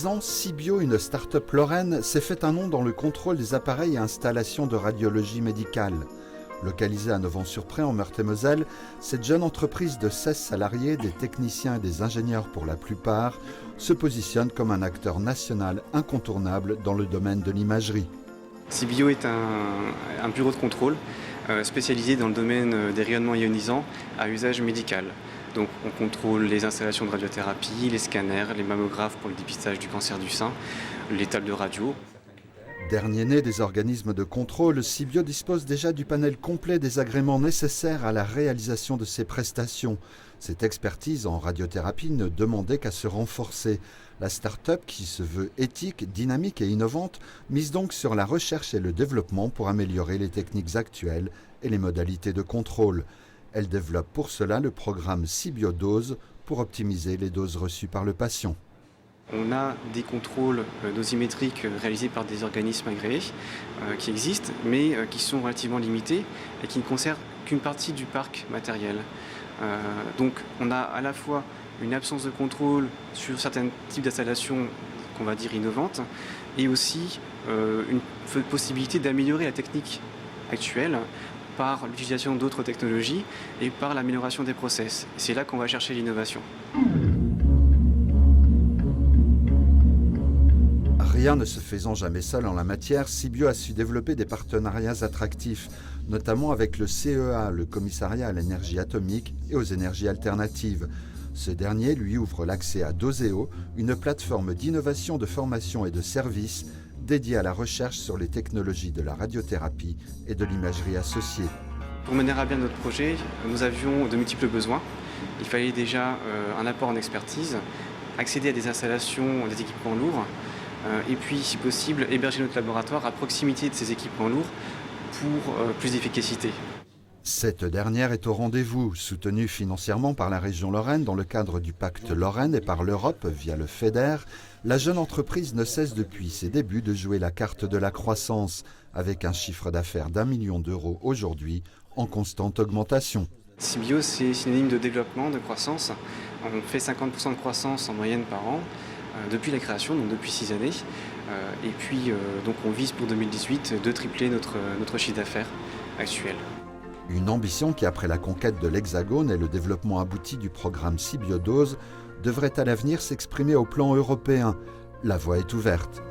3 ans, Cibio, une start-up lorraine, s'est fait un nom dans le contrôle des appareils et installations de radiologie médicale. Localisée à Nogent-sur-Pré en Meurthe-et-Moselle, cette jeune entreprise de 16 salariés, des techniciens et des ingénieurs pour la plupart, se positionne comme un acteur national incontournable dans le domaine de l'imagerie. Cibio est un bureau de contrôle spécialisé dans le domaine des rayonnements ionisants à usage médical. Donc on contrôle les installations de radiothérapie, les scanners, les mammographes pour le dépistage du cancer du sein, les tables de radio. Dernier né des organismes de contrôle, Cibio dispose déjà du panel complet des agréments nécessaires à la réalisation de ses prestations. Cette expertise en radiothérapie ne demandait qu'à se renforcer. La start-up, qui se veut éthique, dynamique et innovante, mise donc sur la recherche et le développement pour améliorer les techniques actuelles et les modalités de contrôle. Elle développe pour cela le programme Cibio Dose pour optimiser les doses reçues par le patient. On a des contrôles dosimétriques réalisés par des organismes agréés qui existent, mais qui sont relativement limités et qui ne concernent qu'une partie du parc matériel. Donc on a à la fois une absence de contrôle sur certains types d'installations qu'on va dire innovantes, et aussi une possibilité d'améliorer la technique actuelle par l'utilisation d'autres technologies et par l'amélioration des process. C'est là qu'on va chercher l'innovation. Rien ne se faisant jamais seul en la matière, Cibio a su développer des partenariats attractifs, notamment avec le CEA, le Commissariat à l'énergie atomique et aux énergies alternatives. Ce dernier lui ouvre l'accès à Doseo, une plateforme d'innovation, de formation et de services dédiée à la recherche sur les technologies de la radiothérapie et de l'imagerie associée. Pour mener à bien notre projet, nous avions de multiples besoins. Il fallait déjà un apport en expertise, accéder à des installations, des équipements lourds, et puis, si possible, héberger notre laboratoire à proximité de ces équipements lourds pour plus d'efficacité. Cette dernière est au rendez-vous, soutenue financièrement par la région Lorraine dans le cadre du pacte Lorraine et par l'Europe via le FEDER. La jeune entreprise ne cesse depuis ses débuts de jouer la carte de la croissance, avec un chiffre d'affaires d'1 million d'euros aujourd'hui en constante augmentation. Cibio, c'est synonyme de développement, de croissance. On fait 50% de croissance en moyenne par an depuis la création, donc depuis 6 années. Et puis, donc on vise pour 2018 de tripler notre chiffre d'affaires actuel. Une ambition qui, après la conquête de l'Hexagone et le développement abouti du programme Cibio Dose, devrait à l'avenir s'exprimer au plan européen. La voie est ouverte.